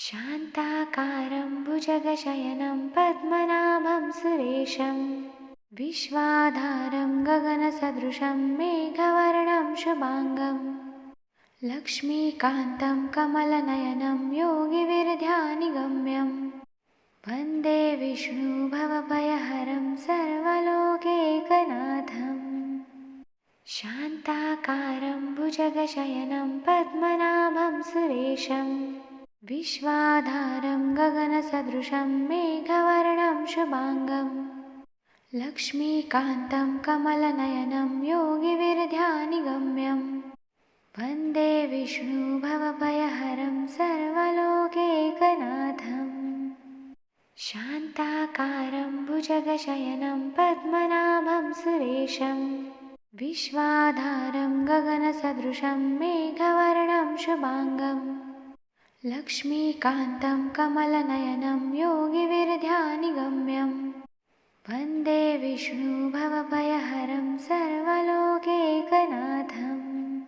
शान्ताकारं भुजगशयनं पद्मनाभं सुरेशं विश्वाधारं गगनसदृशं मेघवर्णं शुभांगं लक्ष्मीकान्तं कमलनयनं योगिविरध्यानिगम्यं वन्दे विष्णुभवभयहरं सर्वलोकैकनाथम्। शान्ताकारं भुजगशयनं पद्मनाभं सुरेशं विश्वाधारं गगनसदृशं मेघवर्णं शुभांगं लक्ष्मीकान्तं कमलनयनं योगिविरध्यानिगम्यं वन्दे विष्णुभवभयहरं सर्वलोकैकनाथम्। शान्ताकारं भुजगशयनं पद्मनाभं सुरेशं विश्वाधारं गगनसदृशं मेघवर्णं शुभांगं लक्ष्मीकान्तं कमलनयनं योगिविरध्यानिगम्यं वन्दे विष्णुभवभयहरं सर्वलोकैकनाथम्।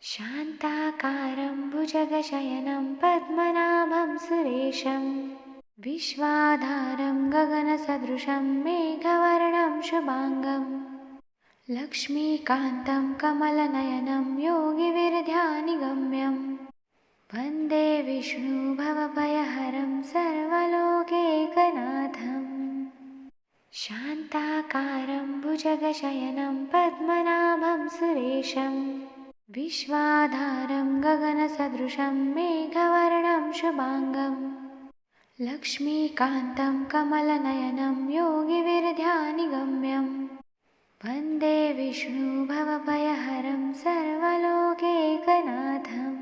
शान्ताकारं भुजगशयनं पद्मनाभं सुरेशं विश्वाधारं गगनसदृशं मेघवर्णं शुभांगं लक्ष्मीकान्तं कमलनयनं योगिविरध्यानिगम्यं वन्दे विष्णुभवभयहरं सर्वलोकैकनाथम्। शान्ताकारं भुजगशयनं पद्मनाभं सुरेशं विश्वाधारं गगनसदृशं मेघवर्णं शुभांगं लक्ष्मीकान्तं कमलनयनं योगिविरध्यानिगम्यं वन्दे विष्णुभवभयहरं सर्वलोकैकनाथम्।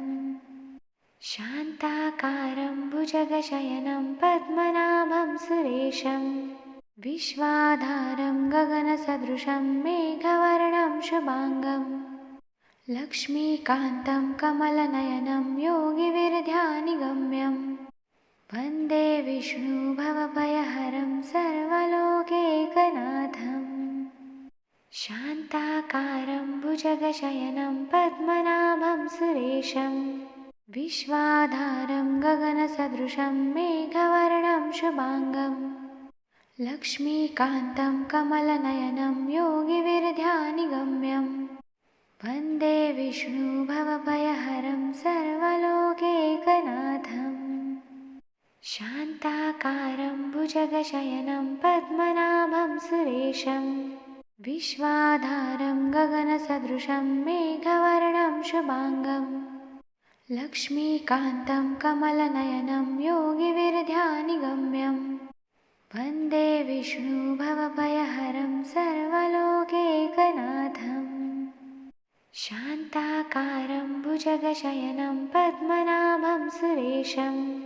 शान्ताकारं भुजगशयनं पद्मनाभं सुरेशं विश्वाधारं गगनसदृशं मेघवर्णं शुभांगं लक्ष्मीकान्तं कमलनयनं योगिविरध्यानिगम्यं वन्दे विष्णुभवभयहरं सर्वलोकैकनाथम्। शान्ताकारं भुजगशयनं पद्मनाभं सुरेशं विश्वाधारं गगनसदृशं मेघवर्णं शुभांगं लक्ष्मीकान्तं कमलनयनं योगिविरध्यानिगम्यं वन्दे विष्णुभवभयहरं सर्वलोकैकनाथम्। शान्ताकारं भुजगशयनं पद्मनाभं सुरेशं विश्वाधारं गगनसदृशं मेघवर्णं शुभांगं लक्ष्मीकान्तं कमलनयनं योगिविरध्यानिगम्यं वन्दे विष्णुभवभयहरं सर्वलोकैकनाथम्। शान्ताकारं भुजगशयनं पद्मनाभं सुरेशं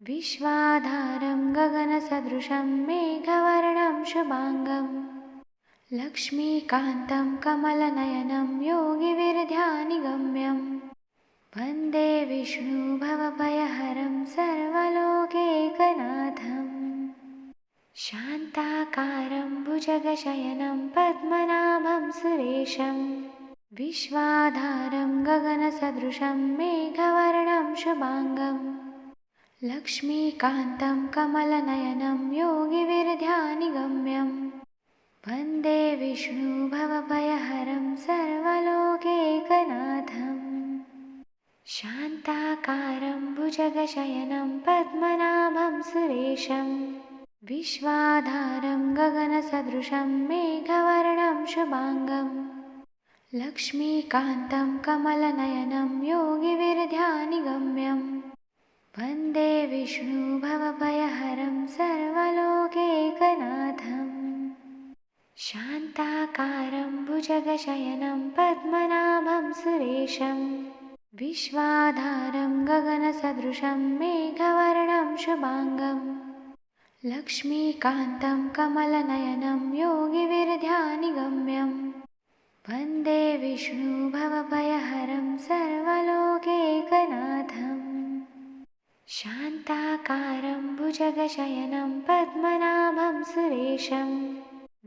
विश्वाधारं गगनसदृशं मेघवर्णं शुभांगं लक्ष्मीकान्तं कमलनयनं योगिविरध्यानिगम्यं वन्दे विष्णुभवभयहरं सर्वलोकैकनाथम्। शान्ताकारं भुजगशयनं पद्मनाभं सुरेशं विश्वाधारं गगनसदृशं मेघवर्णं शुभांगं लक्ष्मीकान्तं कमलनयनं योगिविरध्यानिगम्यं वन्दे विष्णुभवभयहरं सर्वलोकैकनाथम्। शान्ताकारं भुजगशयनं पद्मनाभं सुरेशं विश्वाधारं गगनसदृशं मेघवर्णं शुभांगं लक्ष्मीकान्तं कमलनयनं योगिविरध्यानिगम्यं वन्दे विष्णुभवभयहरं सर्वलोकैकनाथम्। शान्ताकारं भुजगशयनं पद्मनाभं सुरेशं विश्वाधारं गगनसदृशं मेघवर्णं शुभांगं लक्ष्मीकान्तं कमलनयनं योगिविरध्यानिगम्यं वन्दे विष्णुभवभयहरं सर्वलोकैकनाथम्। शान्ताकारं भुजगशयनं पद्मनाभं सुरेशं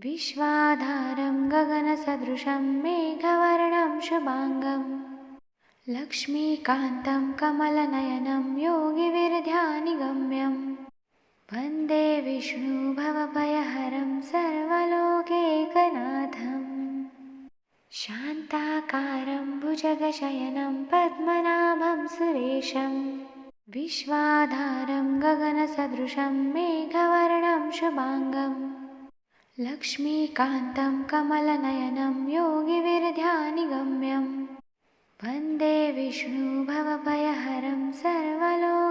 विश्वाधारं गगनसदृशं मेघवर्णं शुभांगं लक्ष्मीकान्तं कमलनयनं योगिविरध्यानिगम्यं विष्णु भवभयहरं सर्वलोकैकनाथम् शान्ताकारं भुजगशयनं पद्मनाभं सुरेशं विश्वाधारं गगनसदृशं मेघवर्णं शुभाङ्गं लक्ष्मीकान्तं कमलनयनं योगिविरध्यानिगम्यं वन्दे विष्णु भवभयहरं सर्वलोकैकनाथम्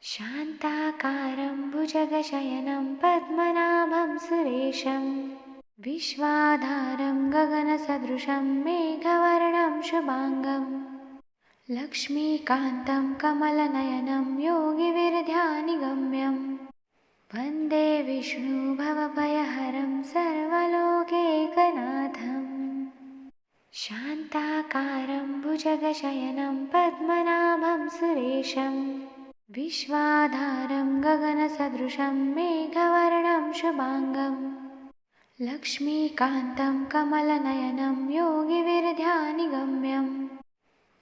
शान्ताकारं भुजगशयनं पद्मनाभं सुरेशं विश्वाधारं गगनसदृशं मेघवर्णं शुभाङ्गं लक्ष्मीकान्तं कमलनयनं योगिविरध्यानिगम्यं वन्दे विष्णु भवभयहरं सर्वलोकैकनाथम् शान्ताकारं भुजगशयनं पद्मनाभं सुरेशं विश्वाधारं गगनसदृशं मेघवर्णं शुभाङ्गं लक्ष्मीकान्तं कमलनयनं योगिविरध्यानिगम्यं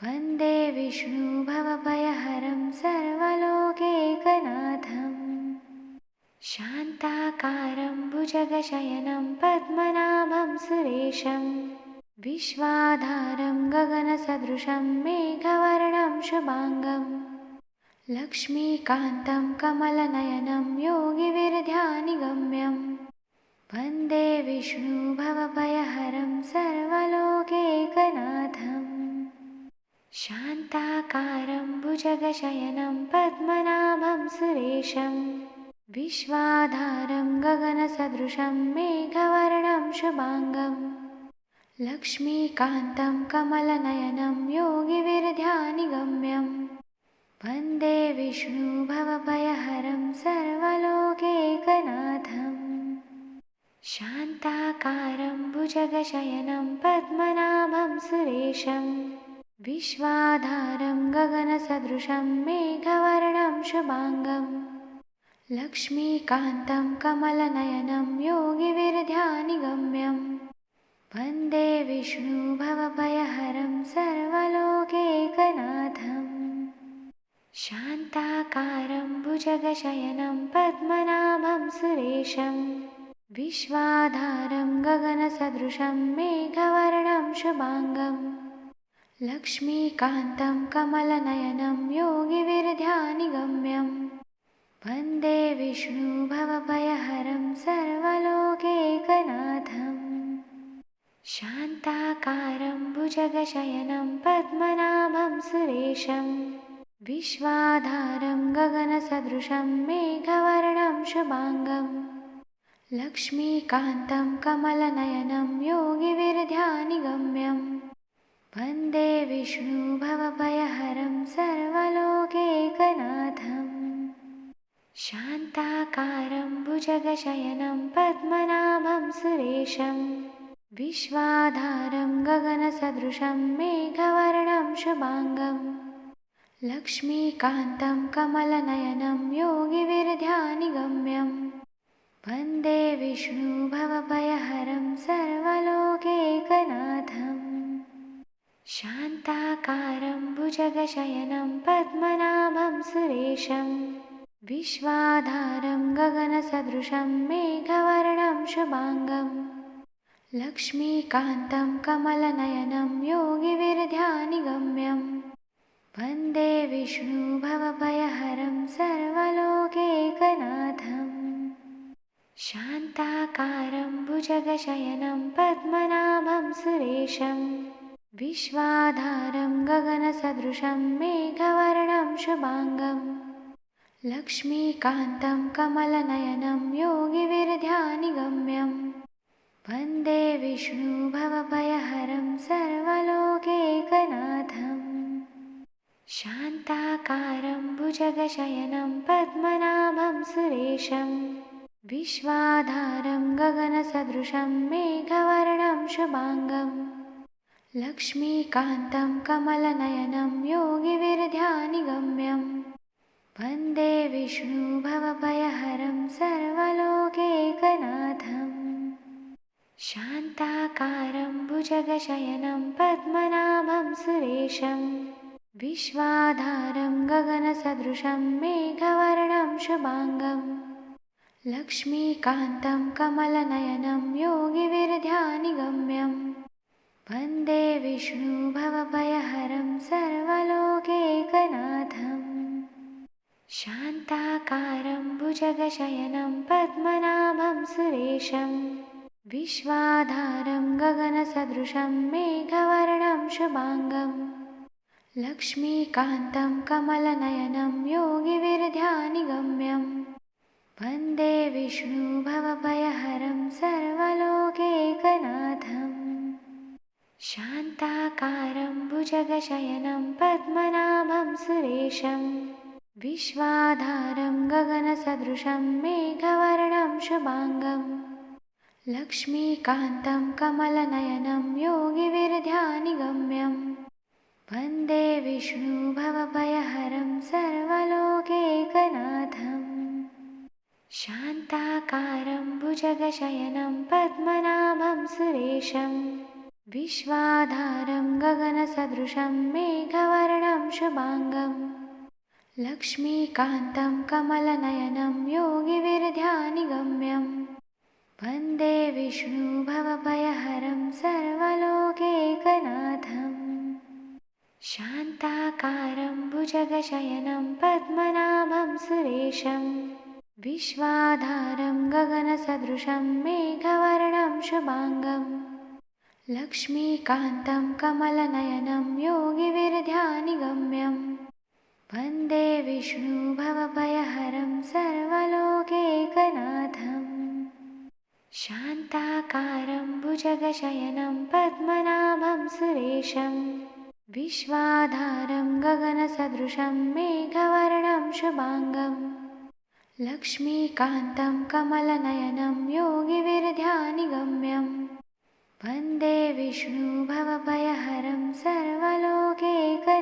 वन्दे विष्णु भवभयहरं सर्वलोकैकनाथम् शान्ताकारं भुजगशयनं पद्मनाभं सुरेशं विश्वाधारं गगनसदृशं मेघवर्णं शुभाङ्गं लक्ष्मीकान्तं कमलनयनं योगिविरध्यानिगम्यं वन्दे विष्णु भवभयहरं सर्वलोकैकनाथम् शान्ताकारं भुजगशयनं पद्मनाभं सुरेशं विश्वाधारं गगनसदृशं मेघवर्णं शुभाङ्गं लक्ष्मीकान्तं कमलनयनं योगिविरध्यानिगम्यं वन्दे विष्णु भवभयहरं सर्वलोकैकनाथम् शान्ताकारं भुजगशयनं पद्मनाभं सुरेशं विश्वाधारं गगनसदृशं मेघवर्णं शुभाङ्गं लक्ष्मीकान्तं कमलनयनं योगिविरध्यानिगम्यं वन्दे विष्णु भवभयहरं सर्वलोकैकनाथम् शान्ताकारं भुजगशयनं पद्मनाभं सुरेशं विश्वाधारं गगनसदृशं मेघवर्णं शुभाङ्गं लक्ष्मीकान्तं कमलनयनं योगिविरध्यानिगम्यं वन्दे विष्णु भवभयहरं सर्वलोकैकनाथम् शान्ताकारं भुजगशयनं पद्मनाभं सुरेशं विश्वाधारं गगनसदृशं मेघवर्णं शुभाङ्गं लक्ष्मीकान्तं कमलनयनं योगिविरध्यानिगम्यं वन्दे विष्णु भवभयहरं सर्वलोकैकनाथम् शान्ताकारं भुजगशयनं पद्मनाभं सुरेशं विश्वाधारं गगनसदृशं मेघवर्णं शुभाङ्गं लक्ष्मीकान्तं कमलनयनं योगिविरध्यानिगम्यं वन्दे विष्णु भवभयहरं सर्वलोकैकनाथम् शान्ताकारं भुजगशयनं पद्मनाभं सुरेशं विश्वाधारं गगनसदृशं मेघवर्णं शुभाङ्गं लक्ष्मीकान्तं कमलनयनं योगिविरध्यानिगम्यं वन्दे विष्णु भवभयहरं सर्वलोकैकनाथम् शान्ताकारं भुजगशयनं पद्मनाभं सुरेशं विश्वाधारं गगनसदृशं मेघवर्णं शुभाङ्गं लक्ष्मीकान्तं कमलनयनं योगिविरध्यानिगम्यं वन्दे विष्णु भवभयहरं सर्वलोकैकनाथम् शान्ताकारं भुजगशयनं पद्मनाभं सुरेशं विश्वाधारं गगनसदृशं मेघवर्णं शुभाङ्गं लक्ष्मीकान्तं कमलनयनं योगिविरध्यानिगम्यं वन्दे विष्णु भवभयहरं सर्वलोकैकनाथम् शान्ताकारं भुजगशयनं पद्मनाभं सुरेशं विश्वाधारं गगनसदृशं मेघवर्णं शुभाङ्गं लक्ष्मीकान्तं कमलनयनं योगिविरध्यानिगम्यं वन्दे विष्णुभवभयहरं सर्वलोकैकनाथं शान्ताकारं भुजगशयनं पद्मनाभं सुरेशं विश्वाधारं गगनसदृशं मेघवर्णं शुभाङ्गं लक्ष्मीकान्तं कमलनयनं योगिविरध्यानिगम्यं वन्दे विष्णुभवभयहरं सर्वलोकैकनाथं शान्ताकारं भुजगशयनं पद्मनाभं सुरेशं विश्वाधारं गगनसदृशं मेघवर्णं शुभाङ्गं लक्ष्मीकान्तं कमलनयनं योगिविरध्यानिगम्यं वन्दे विष्णुभवभयहरं सर्वलोकैकनाथं शान्ताकारं भुजगशयनं पद्मनाभं सुरेशं विश्वाधारं गगनसदृशं मेघवर्णं शुभाङ्गं लक्ष्मीकान्तं कमलनयनं योगिविरध्यानिगम्यं वन्दे विष्णुभवभयहरं सर्वलोकैकनाथं शान्ताकारं भुजगशयनं पद्मनाभं सुरेशं विश्वाधारं गगनसदृशं मेघवर्णं शुभाङ्गं लक्ष्मीकान्तं कमलनयनं योगिविरध्यानिगम्यं वन्दे विष्णुभवभयहरं सर्वलोकैकनाथं शान्ताकारं भुजगशयनं पद्मनाभं सुरेशं विश्वाधारं गगनसदृशं मेघवर्णं शुभाङ्गं लक्ष्मीकान्तं कमलनयनं योगिविरध्यानिगम्यं वन्दे विष्णुभवभयहरं सर्वलोकैकनाथं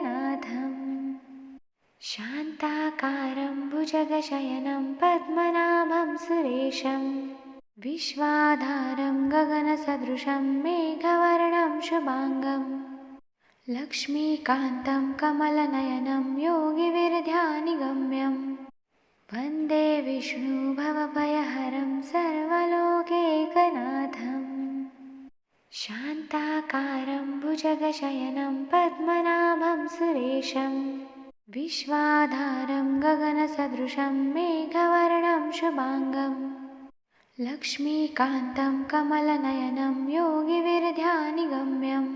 शान्ताकारं भुजगशयनं पद्मनाभं सुरेशं विश्वाधारं गगनसदृशं मेघवर्णं शुभाङ्गं लक्ष्मीकान्तं कमलनयनं योगिविरध्यानिगम्यं वन्दे विष्णुभवभयहरं सर्वलोकैकनाथं शान्ताकारं भुजगशयनं पद्मनाभं सुरेशं विश्वाधारं गगनसदृशं मेघवर्णं शुभाङ्गं लक्ष्मीकान्तं कमलनयनं योगिविरध्यानिगम्यं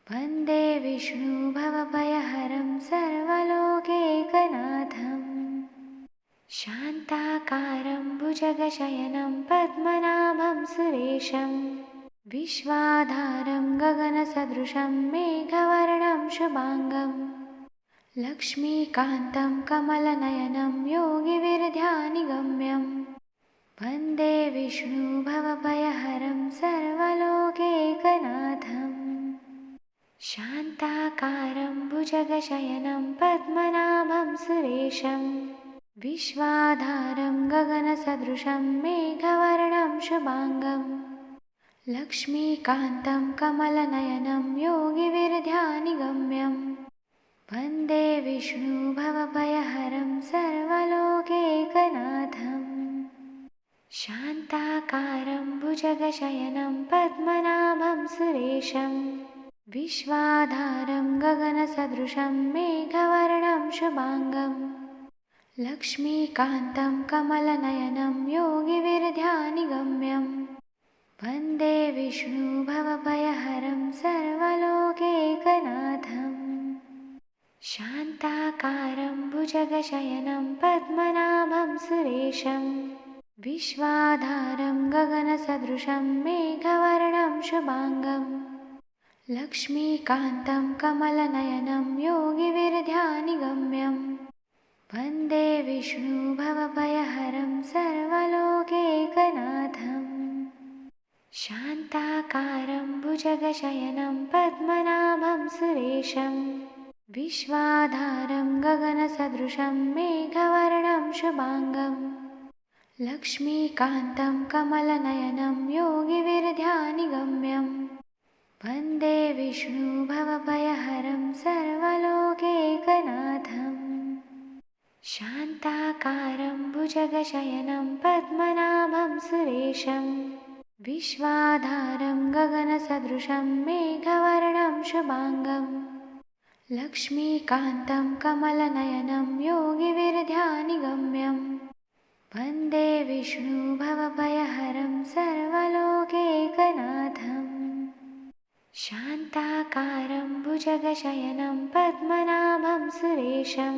वन्दे विष्णुभवभयहरं सर्वलोकैकनाथं शान्ताकारं भुजगशयनं पद्मनाभं सुरेशं विश्वाधारं गगनसदृशं मेघवर्णं शुभाङ्गं लक्ष्मीकान्तं कमलनयनं योगिविरध्यानिगम्यं वन्दे विष्णुभवभयहरं सर्वलोकैकनाथं शान्ताकारं भुजगशयनं पद्मनाभं सुरेशं विश्वाधारं गगनसदृशं मेघवर्णं शुभाङ्गं लक्ष्मीकान्तं कमलनयनं योगिविरध्यानिगम्यं वन्दे विष्णुभवभयहरं सर्वलोकैकनाथं शान्ताकारं भुजगशयनं पद्मनाभं सुरेशं विश्वाधारं गगनसदृशं मेघवर्णं शुभाङ्गं लक्ष्मीकान्तं कमलनयनं योगिविरध्यानिगम्यं वन्दे विष्णुभवभयहरं सर्वलोकैकनाथं शान्ताकारं भुजगशयनं पद्मनाभं सुरेशं विश्वाधारं गगनसदृशं मेघवर्णं शुभाङ्गं लक्ष्मीकान्तं कमलनयनं योगिविरध्यानिगम्यं वन्दे विष्णुभवभयहरं सर्वलोकैकनाथं शान्ताकारं भुजगशयनं पद्मनाभं सुरेशं विश्वाधारं गगनसदृशं मेघवर्णं शुभाङ्गं लक्ष्मीकान्तं कमलनयनं योगिविरध्यानिगम्यं वन्दे विष्णु भवभयहरं सर्वलोकैकनाथम् शान्ताकारं भुजगशयनं पद्मनाभं सुरेशं विश्वाधारं गगनसदृशं मेघवर्णं शुभाङ्गं लक्ष्मीकान्तं कमलनयनं योगिविरध्यानिगम्यं वन्दे विष्णु भवभयहरं सर्वलोकैकनाथम् शान्ताकारं भुजगशयनं पद्मनाभं सुरेशं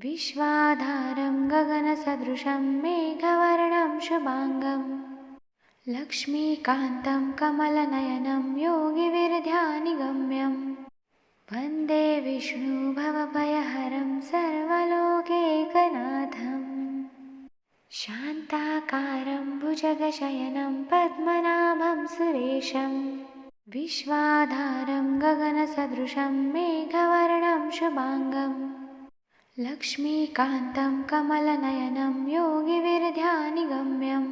विश्वाधारं गगनसदृशं मेघवर्णं शुभाङ्गं लक्ष्मीकान्तं कमलनयनं योगिविरध्यानिगम्यं वन्दे विष्णु भवभयहरं सर्वलोकैकनाथम् शान्ताकारं भुजगशयनं पद्मनाभं सुरेशं विश्वाधारं गगनसदृशं मेघवर्णं शुभाङ्गं लक्ष्मीकान्तं कमलनयनं योगिविरध्यानिगम्यं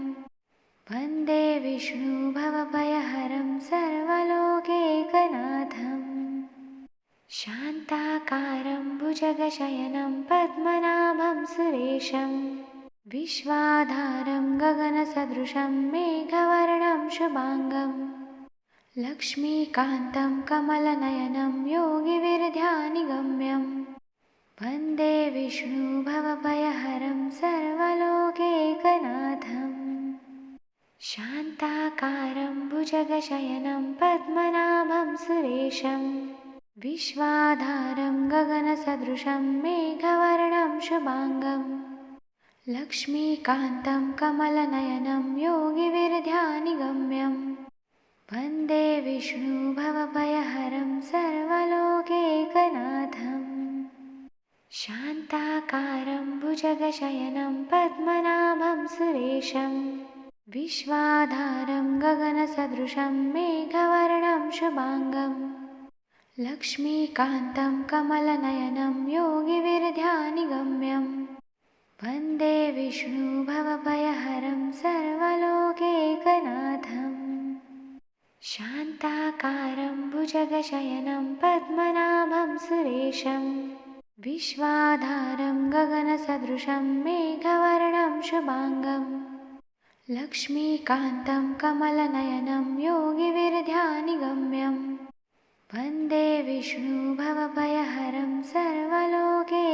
वन्दे विष्णु भवभयहरं सर्वलोकैकनाथम् शान्ताकारं भुजगशयनं पद्मनाभं सुरेशं विश्वाधारं गगनसदृशं मेघवर्णं शुभाङ्गं लक्ष्मीकान्तं कमलनयनं योगिविरध्यानिगम्यं वन्दे विष्णु भवभयहरं सर्वलोकैकनाथम् शान्ताकारं भुजगशयनं पद्मनाभं सुरेशं विश्वाधारं गगनसदृशं मेघवर्णं शुभाङ्गं लक्ष्मीकान्तं कमलनयनं योगिविरध्यानिगम्यं वन्दे विष्णु भवभयहरं सर्वलोकैकनाथम् शान्ताकारं भुजगशयनं पद्मनाभं सुरेशं विश्वाधारं गगनसदृशं मेघवर्णं शुभाङ्गं लक्ष्मीकान्तं कमलनयनं योगिविरध्यानिगम्यं वन्दे विष्णु भवभयहरं सर्वलोकैकनाथम् शान्ताकारं भुजगशयनं पद्मनाभं सुरेशं विश्वाधारं गगनसदृशं मेघवर्णं शुभाङ्गं लक्ष्मीकान्तं कमलनयनं योगिविरध्यानिगम्यं वन्दे विष्णु भवभयहरं सर्वलोकैकनाथम्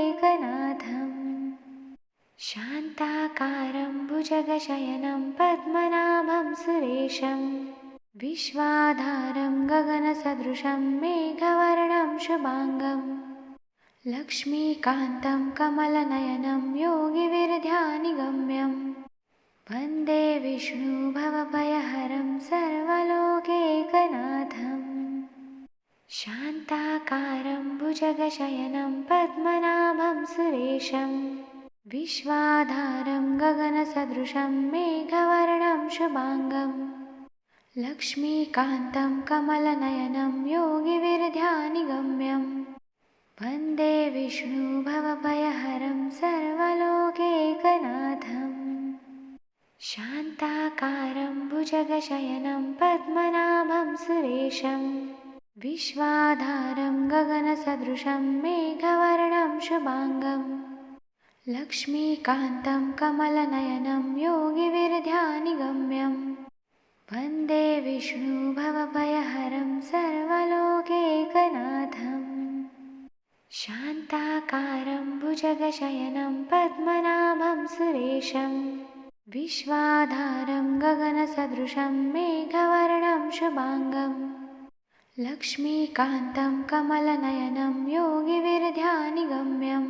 शान्ताकारं भुजगशयनं पद्मनाभं सुरेशं विश्वाधारं गगनसदृशं मेघवर्णं शुभाङ्गं लक्ष्मीकान्तं कमलनयनं योगिविरध्यानिगम्यं वन्दे विष्णु भवभयहरं सर्वलोकैकनाथम् शान्ताकारं भुजगशयनं पद्मनाभं सुरेशं विश्वाधारं गगनसदृशं मेघवर्णं शुभाङ्गं लक्ष्मीकान्तं कमलनयनं योगिविरध्यानिगम्यं वन्दे विष्णु भवभयहरं सर्वलोकैकनाथम् शान्ताकारं भुजगशयनं पद्मनाभं सुरेशं विश्वाधारं गगनसदृशं मेघवर्णं शुभाङ्गं लक्ष्मीकान्तं कमलनयनं योगिविरध्यानिगम्यं वन्दे विष्णु भवभयहरं सर्वलोकैकनाथम् शान्ताकारं भुजगशयनं पद्मनाभं सुरेशं विश्वाधारं गगनसदृशं मेघवर्णं शुभाङ्गं लक्ष्मीकान्तं कमलनयनं योगिविरध्यानिगम्यं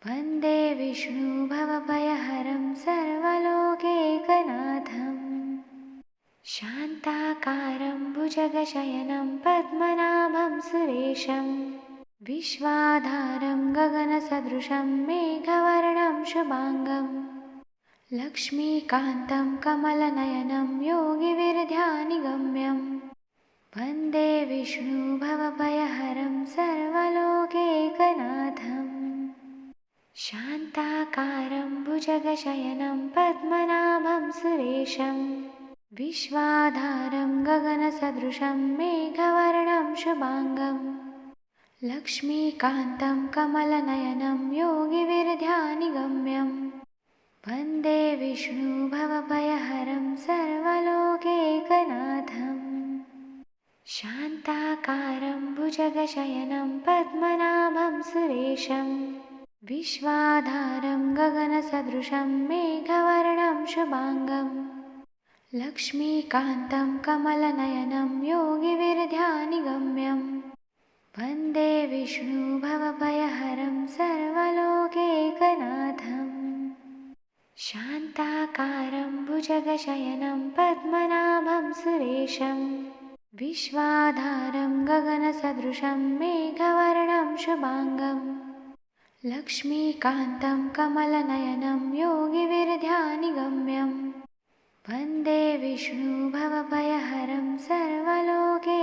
वन्दे विष्णु भवभयहरं सर्वलोकैकनाथम् शान्ताकारं भुजगशयनं पद्मनाभं सुरेशं विश्वाधारं गगनसदृशं मेघवर्णं शुभाङ्गं लक्ष्मीकान्तं कमलनयनं योगिविरध्यानिगम्यं वन्दे विष्णु भवभयहरं सर्वलोकैकनाथम् शान्ताकारं भुजगशयनं पद्मनाभं सुरेशं विश्वाधारं गगनसदृशं मेघवर्णं शुभाङ्गं लक्ष्मीकान्तं कमलनयनं योगिविरध्यानिगम्यं वन्दे विष्णुभवभयहरं सर्वलोकैकनाथम् शान्ताकारं भुजगशयनं पद्मनाभं सुरेशं विश्वाधारं गगनसदृशं मेघवर्णं शुभाङ्गं लक्ष्मीकान्तं कमलनयनं योगिविरध्यानिगम्यं वन्दे विष्णुभवभयहरं सर्वलोकैकनाथम् शान्ताकारं भुजगशयनं पद्मनाभं सुरेशं विश्वाधारं गगनसदृशं मेघवर्णं शुभाङ्गं लक्ष्मीकान्तं कमलनयनं योगिविरध्यानिगम्यं वन्दे विष्णुभवभयहरं सर्वलोकैकनाथम्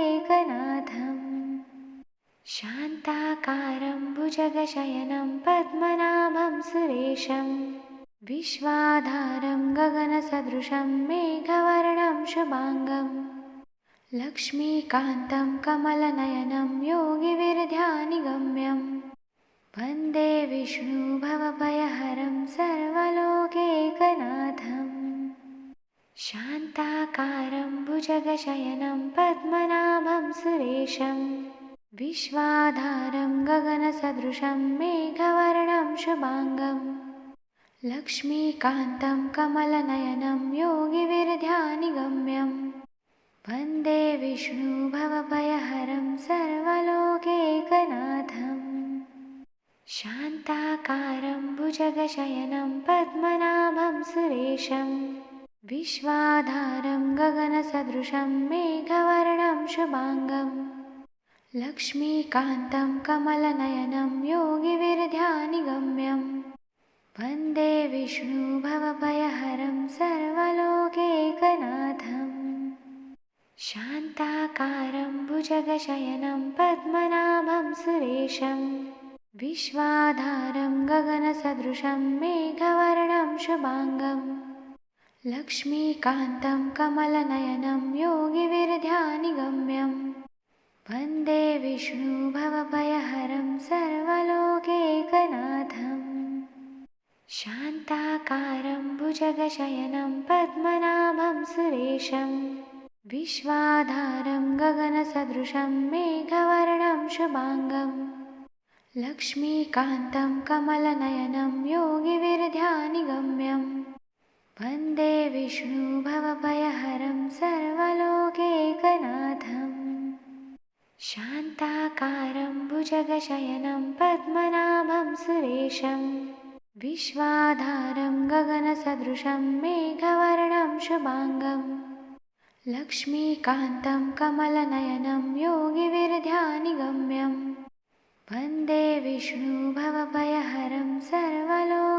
शान्ताकारं भुजगशयनं पद्मनाभं सुरेशं विश्वाधारं गगनसदृशं मेघवर्णं शुभाङ्गं लक्ष्मीकान्तं कमलनयनं योगिविरध्यानिगम्यं वन्दे विष्णुभवभयहरं सर्वलोकैकनाथम् शान्ताकारं भुजगशयनं पद्मनाभं सुरेशं विश्वाधारं गगनसदृशं मेघवर्णं शुभाङ्गं लक्ष्मीकान्तं कमलनयनं योगिविरध्यानिगम्यं वन्दे विष्णुभवभयहरं सर्वलोकैकनाथम् शान्ताकारं भुजगशयनं पद्मनाभं सुरेशं विश्वाधारं गगनसदृशं मेघवर्णं शुभाङ्गं लक्ष्मीकान्तं कमलनयनं योगिविरध्यानिगम्यं वन्दे विष्णुभवभयहरं सर्वलोकैकनाथम् शान्ताकारं भुजगशयनं पद्मनाभं सुरेशं विश्वाधारं गगनसदृशं मेघवर्णं शुभाङ्गं लक्ष्मीकान्तं कमलनयनं योगिविरध्यानिगम्यं वन्दे विष्णुभवभयहरं सर्वलोकैकनाथम् शान्ताकारं भुजगशयनं पद्मनाभं सुरेशं विश्वाधारं गगनसदृशं मेघवर्णं शुभाङ्गं लक्ष्मीकान्तं कमलनयनं योगिविरध्यानिगम्यं वन्दे विष्णुभवभयहरं सर्वलोकैकनाथम् शान्ताकारं भुजगशयनं पद्मनाभं सुरेशं विश्वाधारं गगनसदृशं मेघवर्णं शुभाङ्गं लक्ष्मीकान्तं कमलनयनं योगिविरध्यानिगम्यं वन्दे विष्णुभवभयहरं सर्वलोकैकनाथम्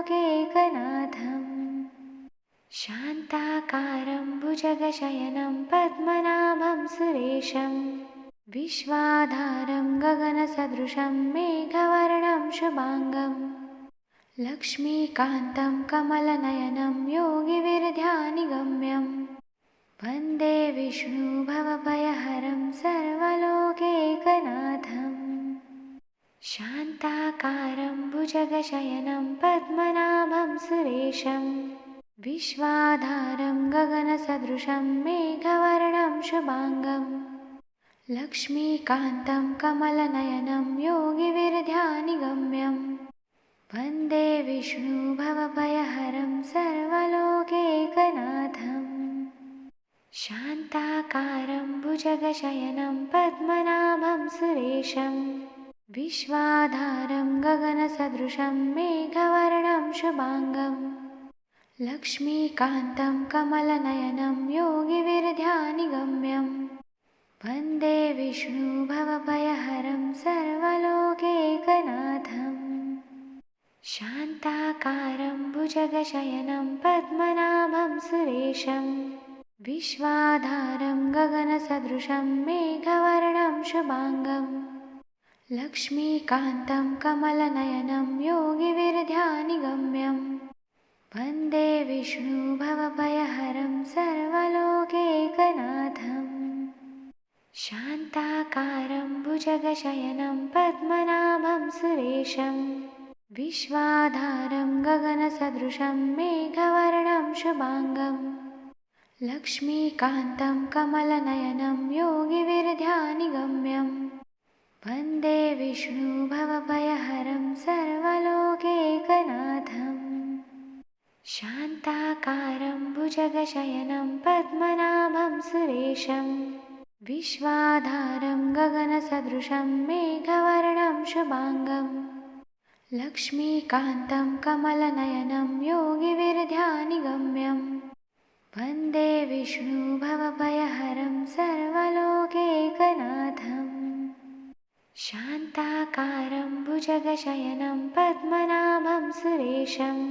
शान्ताकारं भुजगशयनं पद्मनाभं सुरेशं विश्वाधारं गगनसदृशं मेघवर्णं शुभाङ्गं लक्ष्मीकान्तं कमलनयनं योगिविरध्यानिगम्यं वन्दे विष्णुभवभयहरं सर्वलोकैकनाथम् शान्ताकारं भुजगशयनं पद्मनाभं सुरेशं विश्वाधारं गगनसदृशं मेघवर्णं शुभाङ्गं लक्ष्मीकान्तं कमलनयनं योगिविरध्यानिगम्यं वन्दे विष्णुभवभयहरं सर्वलोकैकनाथम् शान्ताकारं भुजगशयनं पद्मनाभं सुरेशं विश्वाधारं गगनसदृशं मेघवर्णं शुभाङ्गं लक्ष्मीकान्तं कमलनयनं योगिविरध्यानिगम्यं वन्दे विष्णुभवभयहरं सर्वलोकैकनाथम् शान्ताकारं भुजगशयनं पद्मनाभं सुरेशं विश्वाधारं गगनसदृशं मेघवर्णं शुभाङ्गं लक्ष्मीकान्तं कमलनयनं योगिविरध्यानिगम्यं वन्दे विष्णु भवभयहरं सर्वलोकैकनाथम् शान्ताकारं भुजगशयनं पद्मनाभं सुरेशं विश्वाधारं गगनसदृशं मेघवर्णं शुभाङ्गं लक्ष्मीकान्तं कमलनयनं योगिविरध्यानिगम्यं वन्दे विष्णु भवभयहरं सर्वलोकैकनाथम् शान्ताकारं भुजगशयनं पद्मनाभं सुरेशं विश्वाधारं गगनसदृशं मेघवर्णं शुभाङ्गं लक्ष्मीकान्तं कमलनयनं योगिविरध्यानिगम्यं वन्दे विष्णु भवभयहरं सर्वलोकैकनाथम् शान्ताकारं भुजगशयनं पद्मनाभं सुरेशं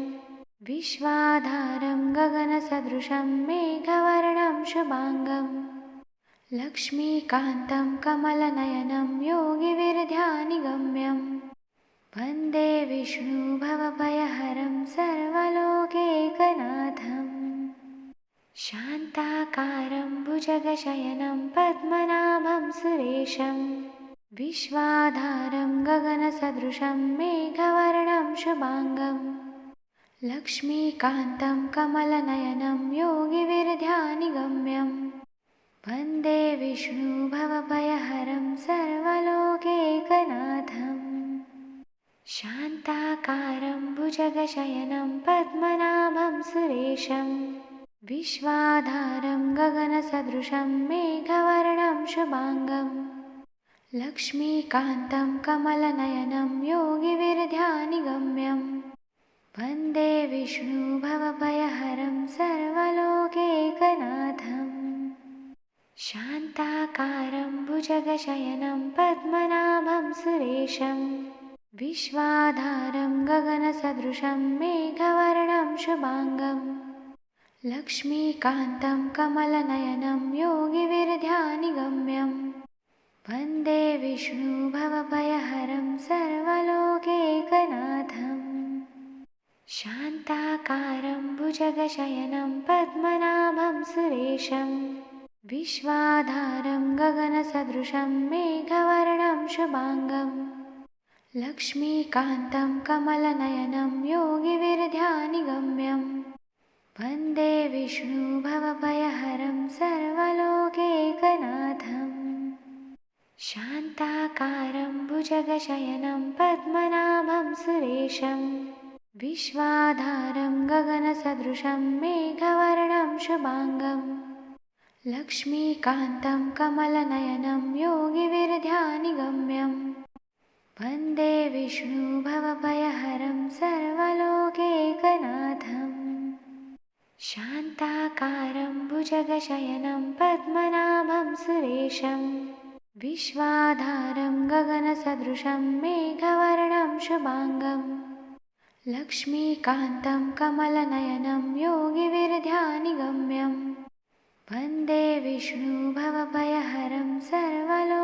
विश्वाधारं गगनसदृशं मेघवर्णं शुभाङ्गं लक्ष्मीकान्तं कमलनयनं योगिविरध्यानिगम्यं वन्दे विष्णु भवभयहरं सर्वलोकैकनाथम् शान्ताकारं भुजगशयनं पद्मनाभं सुरेशं विश्वाधारं गगनसदृशं मेघवर्णं शुभाङ्गं लक्ष्मीकान्तं कमलनयनं योगिविरध्यानिगम्यं वन्दे विष्णु भवभयहरं सर्वलोकैकनाथम् शान्ताकारं भुजगशयनं पद्मनाभं सुरेशं विश्वाधारं गगनसदृशं मेघवर्णं शुभाङ्गं लक्ष्मीकान्तं कमलनयनं योगिविरध्यानिगम्यं वन्दे विष्णु भवभयहरं सर्वलोकैकनाथम् शान्ताकारं भुजगशयनं पद्मनाभं सुरेशं विश्वाधारं गगनसदृशं मेघवर्णं शुभाङ्गं लक्ष्मीकान्तं कमलनयनं योगिविरध्यानिगम्यं वन्दे विष्णु भवभयहरं सर्वलोकैकनाथम् शान्ताकारं भुजगशयनं पद्मनाभं सुरेशं विश्वाधारं गगनसदृशं मेघवर्णं शुभाङ्गं लक्ष्मीकान्तं कमलनयनं योगिविरध्यानिगम्यं वन्दे विष्णु भवभयहरं सर्वलोकैकनाथम् शान्ताकारं भुजगशयनं पद्मनाभं सुरेशं विश्वाधारं गगनसदृशं मेघवर्णं शुभाङ्गं लक्ष्मीकान्तं कमलनयनं योगिविरध्यानिगम्यं वन्दे विष्णु भवभयहरं सर्वलोकैकनाथम् शान्ताकारं भुजगशयनं पद्मनाभं सुरेशं विश्वाधारं गगनसदृशं मेघवर्णं शुभाङ्गं लक्ष्मीकान्तं कमलनयनं योगिविरध्यानिगम्यं वन्दे विष्णु भवभयहरं सर्वलोकैकनाथम्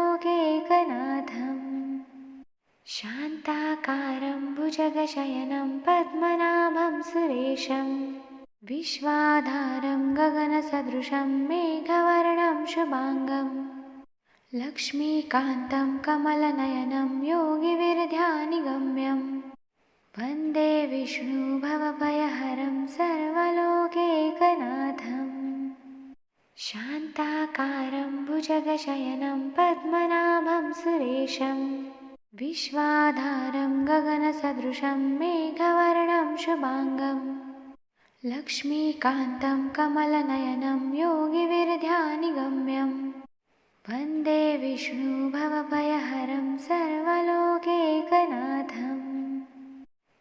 शान्ताकारं भुजगशयनं पद्मनाभं सुरेशं विश्वाधारं गगनसदृशं मेघवर्णं शुभाङ्गं लक्ष्मीकान्तं कमलनयनं योगिविरध्यानिगम्यं वन्दे विष्णु भवभयहरं सर्वलोकैकनाथम् शान्ताकारं भुजगशयनं पद्मनाभं सुरेशं विश्वाधारं गगनसदृशं मेघवर्णं शुभाङ्गं लक्ष्मीकान्तं कमलनयनं योगिविरध्यानिगम्यं वन्दे विष्णु भवभयहरं सर्वलोकैकनाथम्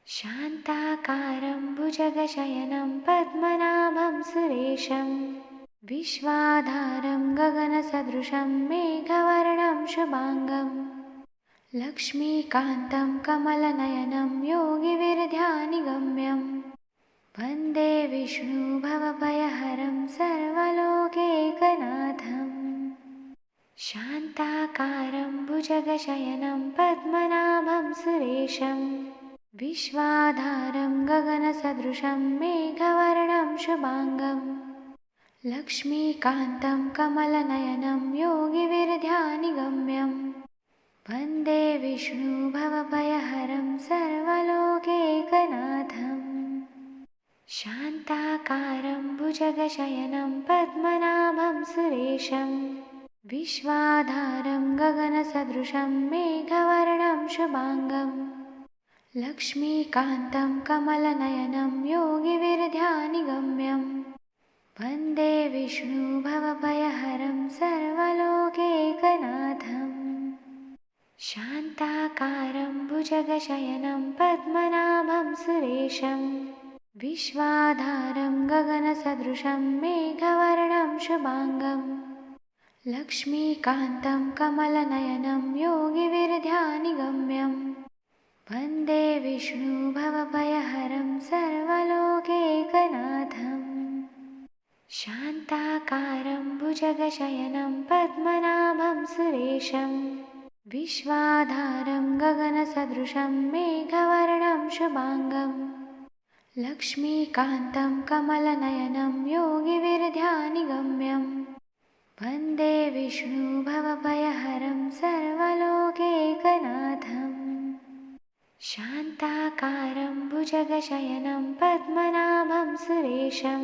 शान्ताकारं भुजगशयनं पद्मनाभं सुरेशं विश्वाधारं गगनसदृशं मेघवर्णं शुभाङ्गं लक्ष्मीकान्तं कमलनयनं योगिविरध्यानिगम्यं वन्दे विष्णु भवभयहरं सर्वलोकैकनाथम् शान्ताकारं भुजगशयनं पद्मनाभं सुरेशं विश्वाधारं गगनसदृशं मेघवर्णं शुभाङ्गं लक्ष्मीकान्तं कमलनयनं योगिविरध्यानिगम्यं वन्दे विष्णुभवभयहरं सर्वलोकैकनाथम् शान्ताकारं भुजगशयनं पद्मनाभं सुरेशं विश्वाधारं गगनसदृशं मेघवर्णं शुभाङ्गं लक्ष्मीकान्तं कमलनयनं योगिविरध्यानिगम्यं वन्दे विष्णुभवभयहरं सर्वलोकैकनाथम् शान्ताकारं भुजगशयनं पद्मनाभं सुरेशं विश्वाधारं गगनसदृशं मेघवर्णं शुभाङ्गं लक्ष्मीकान्तं कमलनयनं योगिविरध्यानिगम्यं वन्दे विष्णुभवभयहरं सर्वलोकैकनाथम् शान्ताकारं भुजगशयनं पद्मनाभं सुरेशं विश्वाधारं गगनसदृशं मेघवर्णं शुभाङ्गं लक्ष्मीकान्तं कमलनयनं योगिविरध्यानिगम्यं वन्दे विष्णुभवभयहरं सर्वलोकैकनाथम् शान्ताकारं भुजगशयनं पद्मनाभं सुरेशं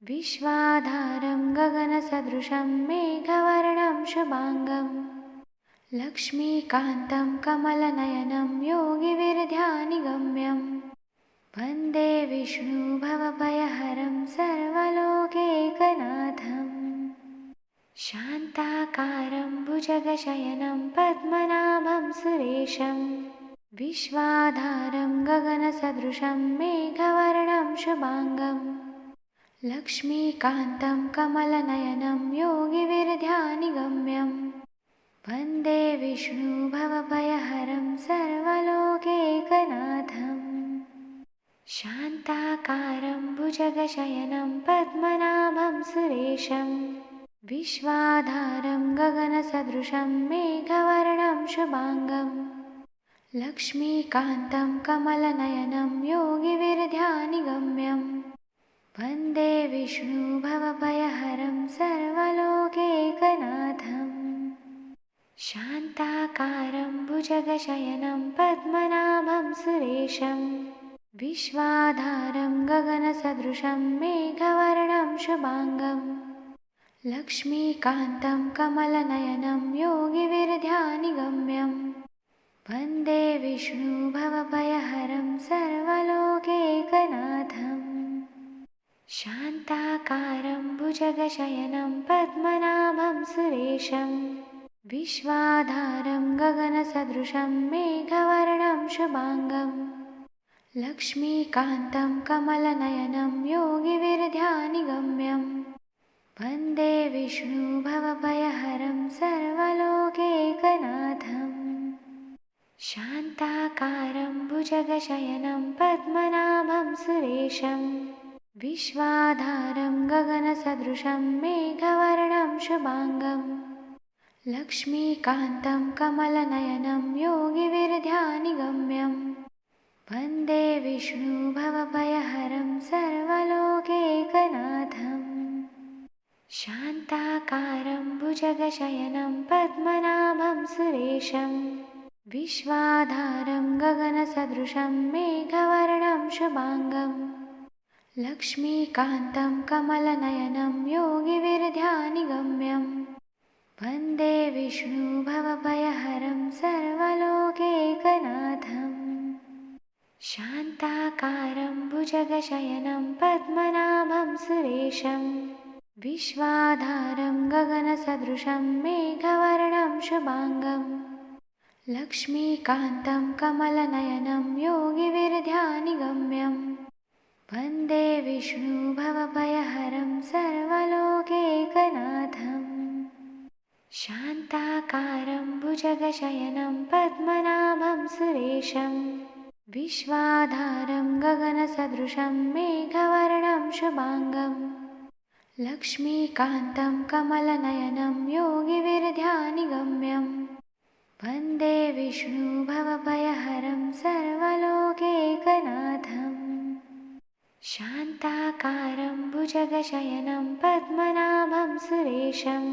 विश्वाधारं गगनसदृशं मेघवर्णं शुभाङ्गं लक्ष्मीकान्तं कमलनयनं योगिविरध्यानिगम्यं वन्दे विष्णुभवभयहरं सर्वलोकैकनाथम् शान्ताकारं भुजगशयनं पद्मनाभं सुरेशं विश्वाधारं गगनसदृशं मेघवर्णं शुभाङ्गं लक्ष्मीकान्तं कमलनयनं योगिविरध्यानिगम्यं वन्दे विष्णुभवभयहरं सर्वलोकैकनाथम् शान्ताकारं भुजगशयनं पद्मनाभं सुरेशं विश्वाधारं गगनसदृशं मेघवर्णं शुभाङ्गं लक्ष्मीकान्तं कमलनयनं योगिविरध्यानिगम्यं वन्दे विष्णुभवभयहरं सर्वलोकैकनाथम् शान्ताकारं भुजगशयनं पद्मनाभं सुरेशं विश्वाधारं गगनसदृशं मेघवर्णं शुभाङ्गं लक्ष्मीकान्तं कमलनयनं योगिविरध्यानिगम्यं वन्दे विष्णुभवभयहरं सर्वलोकैकनाथम् शान्ताकारं भुजगशयनं पद्मनाभं सुरेशं विश्वाधारं गगनसदृशं मेघवर्णं शुभाङ्गं लक्ष्मीकान्तं कमलनयनं योगिविरध्यानिगम्यं वन्दे विष्णुभवभयहरं सर्वलोकैकनाथम् शान्ताकारं भुजगशयनं पद्मनाभं सुरेशं विश्वाधारं गगनसदृशं मेघवर्णं शुभाङ्गं लक्ष्मीकान्तं कमलनयनं योगिविरध्यानिगम्यं वन्दे विष्णुभवभयहरं सर्वलोकैकनाथम् शान्ताकारं भुजगशयनं पद्मनाभं सुरेशं विश्वाधारं गगनसदृशं मेघवर्णं शुभाङ्गं लक्ष्मीकान्तं कमलनयनं योगिविरध्यानिगम्यं वन्दे विष्णुभवभयहरं सर्वलोकैकनाथम् शान्ताकारं भुजगशयनं पद्मनाभं सुरेशं विश्वाधारं गगनसदृशं मेघवर्णं शुभाङ्गं लक्ष्मीकान्तं कमलनयनं योगिविरध्यानिगम्यं वन्दे विष्णुभवभयहरं सर्वलोकैकनाथम् शान्ताकारं भुजगशयनं पद्मनाभं सुरेशं विश्वाधारं गगनसदृशं मेघवर्णं शुभाङ्गं लक्ष्मीकान्तं कमलनयनं योगिविरध्यानिगम्यं वन्दे विष्णु भवभयहरं सर्वलोकैकनाथम् शान्ताकारं भुजगशयनं पद्मनाभं सुरेशं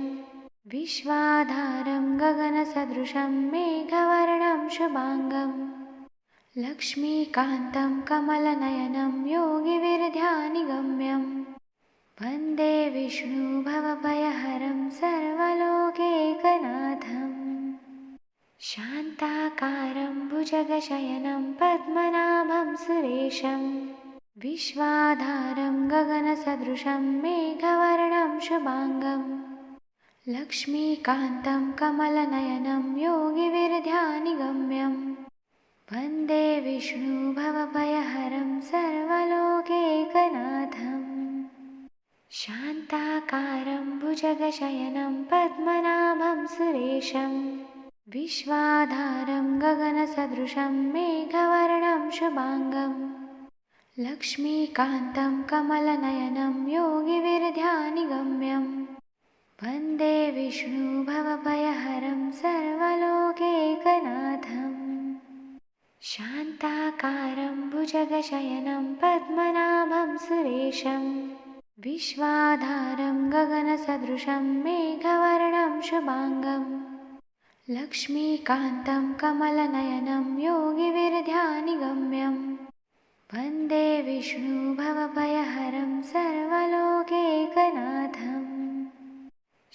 विश्वाधारं गगनसदृशं मेघवर्णं शुभाङ्गं लक्ष्मीकान्तं कमलनयनं योगिविरध्यानिगम्यं वन्दे विष्णु भवभयहरं सर्वलोकैकनाथम् शान्ताकारं भुजगशयनं पद्मनाभं सुरेशं विश्वाधारं गगनसदृशं मेघवर्णं शुभाङ्गं लक्ष्मीकान्तं कमलनयनं योगिविरध्यानिगम्यं वन्दे विष्णु भवभयहरं सर्वलोकैकनाथम् शान्ताकारं भुजगशयनं पद्मनाभं सुरेशं विश्वाधारं गगनसदृशं मेघवर्णं शुभाङ्गं लक्ष्मीकान्तं कमलनयनं योगिविरध्यानिगम्यं वन्दे विष्णु भवभयहरं सर्वलोकैकनाथम् शान्ताकारं भुजगशयनं पद्मनाभं सुरेशं विश्वाधारं गगनसदृशं मेघवर्णं शुभाङ्गं लक्ष्मीकान्तं कमलनयनं योगिविरध्यानिगम्यं वन्दे विष्णु भवभयहरं सर्वलोकैकनाथम्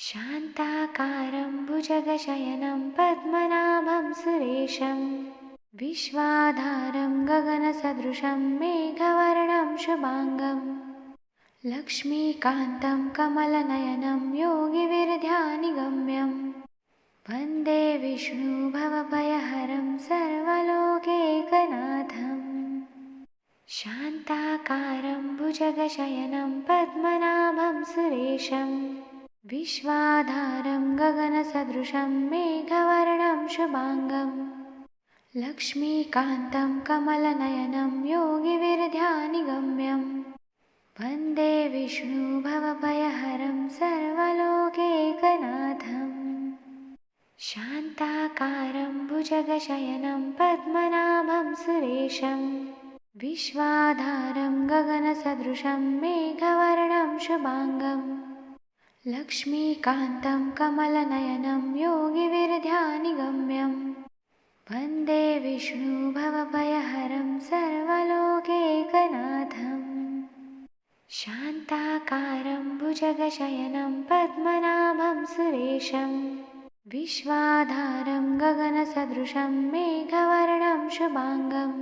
शान्ताकारं भुजगशयनं पद्मनाभं सुरेशं विश्वाधारं गगनसदृशं मेघवर्णं शुभाङ्गं लक्ष्मीकान्तं कमलनयनं योगिविरध्यानिगम्यं वन्दे विष्णु भवभयहरं सर्वलोकैकनाथम् शान्ताकारं भुजगशयनं पद्मनाभं सुरेशं विश्वाधारं गगनसदृशं मेघवर्णं शुभाङ्गं लक्ष्मीकान्तं कमलनयनं योगिविरध्यानिगम्यं वन्दे विष्णु भवभयहरं सर्वलोकैकनाथम् शान्ताकारं भुजगशयनं पद्मनाभं सुरेशं विश्वाधारं गगनसदृशं मेघवर्णं शुभाङ्गं लक्ष्मीकान्तं कमलनयनं योगिविरध्यानिगम्यं वन्दे विष्णु भवभयहरं सर्वलोकैकनाथम् शान्ताकारं भुजगशयनं पद्मनाभं सुरेशं विश्वाधारं गगनसदृशं मेघवर्णं शुभाङ्गं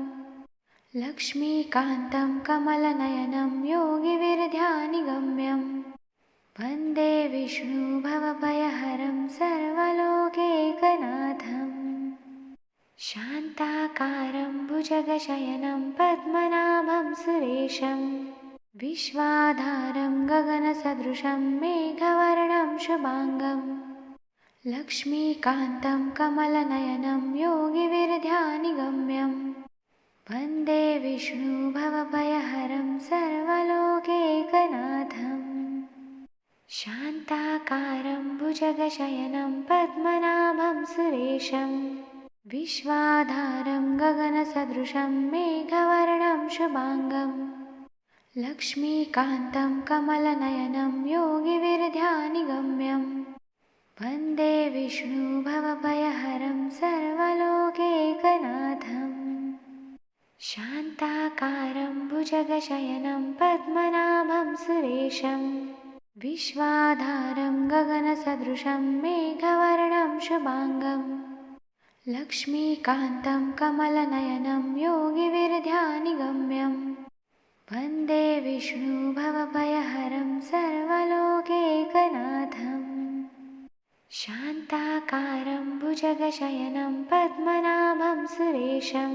लक्ष्मीकान्तं कमलनयनं योगिविरध्यानिगम्यं वन्दे विष्णु भवभयहरं सर्वलोकैकनाथम् शान्ताकारं भुजगशयनं पद्मनाभं सुरेशं विश्वाधारं गगनसदृशं मेघवर्णं शुभाङ्गं लक्ष्मीकान्तं कमलनयनं योगिविरध्यानिगम्यं वन्दे विष्णु भवभयहरं सर्वलोकैकनाथम् शान्ताकारं भुजगशयनं पद्मनाभं सुरेशं विश्वाधारं गगनसदृशं मेघवर्णं शुभाङ्गं लक्ष्मीकान्तं कमलनयनं योगिविरध्यानिगम्यं वन्दे विष्णु भवभयहरं सर्वलोकैकनाथम् शान्ताकारं भुजगशयनं पद्मनाभं सुरेशं विश्वाधारं गगनसदृशं मेघवर्णं शुभाङ्गं लक्ष्मीकान्तं कमलनयनं योगिविरध्यानिगम्यं वन्दे विष्णु भवभयहरं सर्वलोकैकनाथम् शान्ताकारं भुजगशयनं पद्मनाभं सुरेशं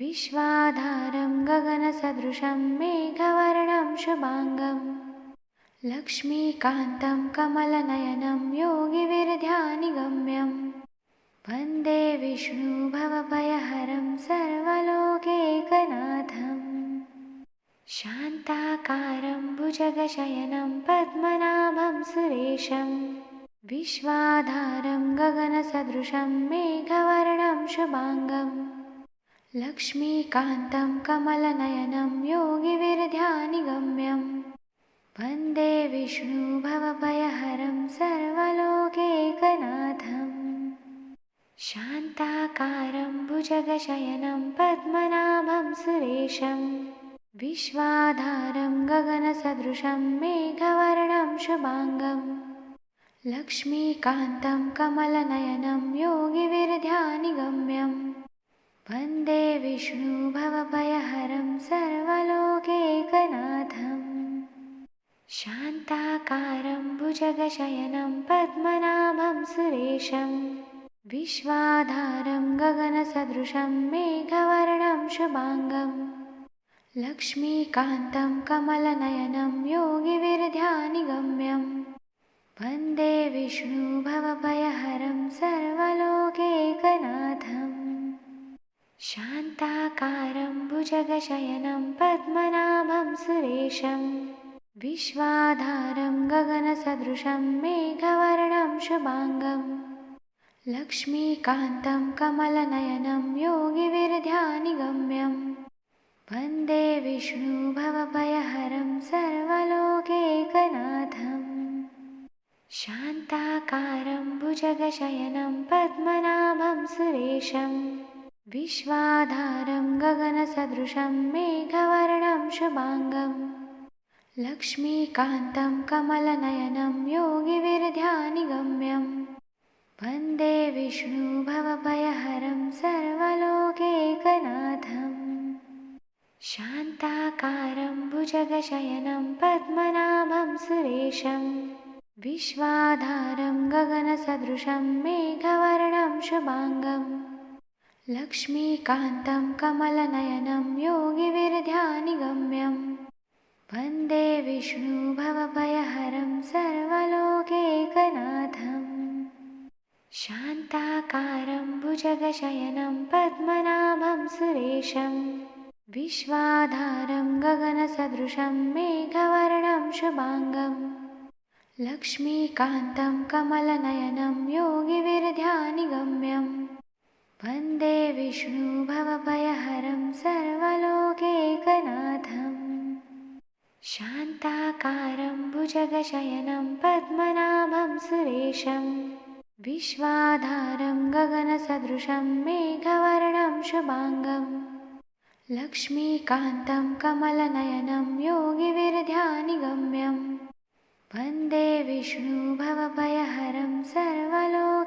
विश्वाधारं गगनसदृशं मेघवर्णं शुभाङ्गं लक्ष्मीकान्तं कमलनयनं योगिविरध्यानिगम्यं वन्दे विष्णु भवभयहरं सर्वलोकैकनाथम् शान्ताकारं भुजगशयनं पद्मनाभं सुरेशं विश्वाधारं गगनसदृशं मेघवर्णं शुभाङ्गं लक्ष्मीकान्तं कमलनयनं योगिविरध्यानिगम्यं वन्दे विष्णुभवभयहरं सर्वलोकैकनाथम् शान्ताकारं भुजगशयनं पद्मनाभं सुरेशं विश्वाधारं गगनसदृशं मेघवर्णं शुभाङ्गं लक्ष्मीकान्तं कमलनयनं योगिविरध्यानिगम्यं वन्दे विष्णुभवभयहरं सर्वलोकैकनाथम् शान्ताकारं भुजगशयनं पद्मनाभं सुरेशं विश्वाधारं गगनसदृशं मेघवर्णं शुभाङ्गं लक्ष्मीकान्तं कमलनयनं योगिविरध्यानिगम्यं वन्दे विष्णुभवभयहरं सर्वलोकैकनाथम् शान्ताकारं भुजगशयनं पद्मनाभं सुरेशं विश्वाधारं गगनसदृशं मेघवर्णं शुभाङ्गं लक्ष्मीकान्तं कमलनयनं योगिविरध्यानिगम्यं वन्दे विष्णुभवभयहरं सर्वलोकैकनाथम् शान्ताकारं भुजगशयनं पद्मनाभं सुरेशं विश्वाधारं गगनसदृशं मेघवर्णं शुभाङ्गं लक्ष्मीकान्तं कमलनयनं योगिविरध्यानिगम्यं वन्दे विष्णुभवभयहरं सर्वलोकैकनाथम् शान्ताकारं भुजगशयनं पद्मनाभं सुरेशं विश्वाधारं गगनसदृशं मेघवर्णं शुभाङ्गं लक्ष्मीकान्तं कमलनयनं योगिविरध्यानिगम्यं वन्दे विष्णुभवभयहरं सर्वलोकैकनाथम् शान्ताकारं भुजगशयनं पद्मनाभं सुरेशं विश्वाधारं गगनसदृशं मेघवर्णं शुभाङ्गं लक्ष्मीकान्तं कमलनयनं योगिविरध्यानिगम्यं वन्दे विष्णुभवभयहरं सर्वलोकैकनाथम् शान्ताकारं भुजगशयनं पद्मनाभं सुरेशं विश्वाधारं गगनसदृशं मेघवर्णं शुभाङ्गं लक्ष्मीकान्तं कमलनयनं योगिविरध्यानिगम्यं वन्दे विष्णुभवभयहरं सर्वलोकैकनाथम्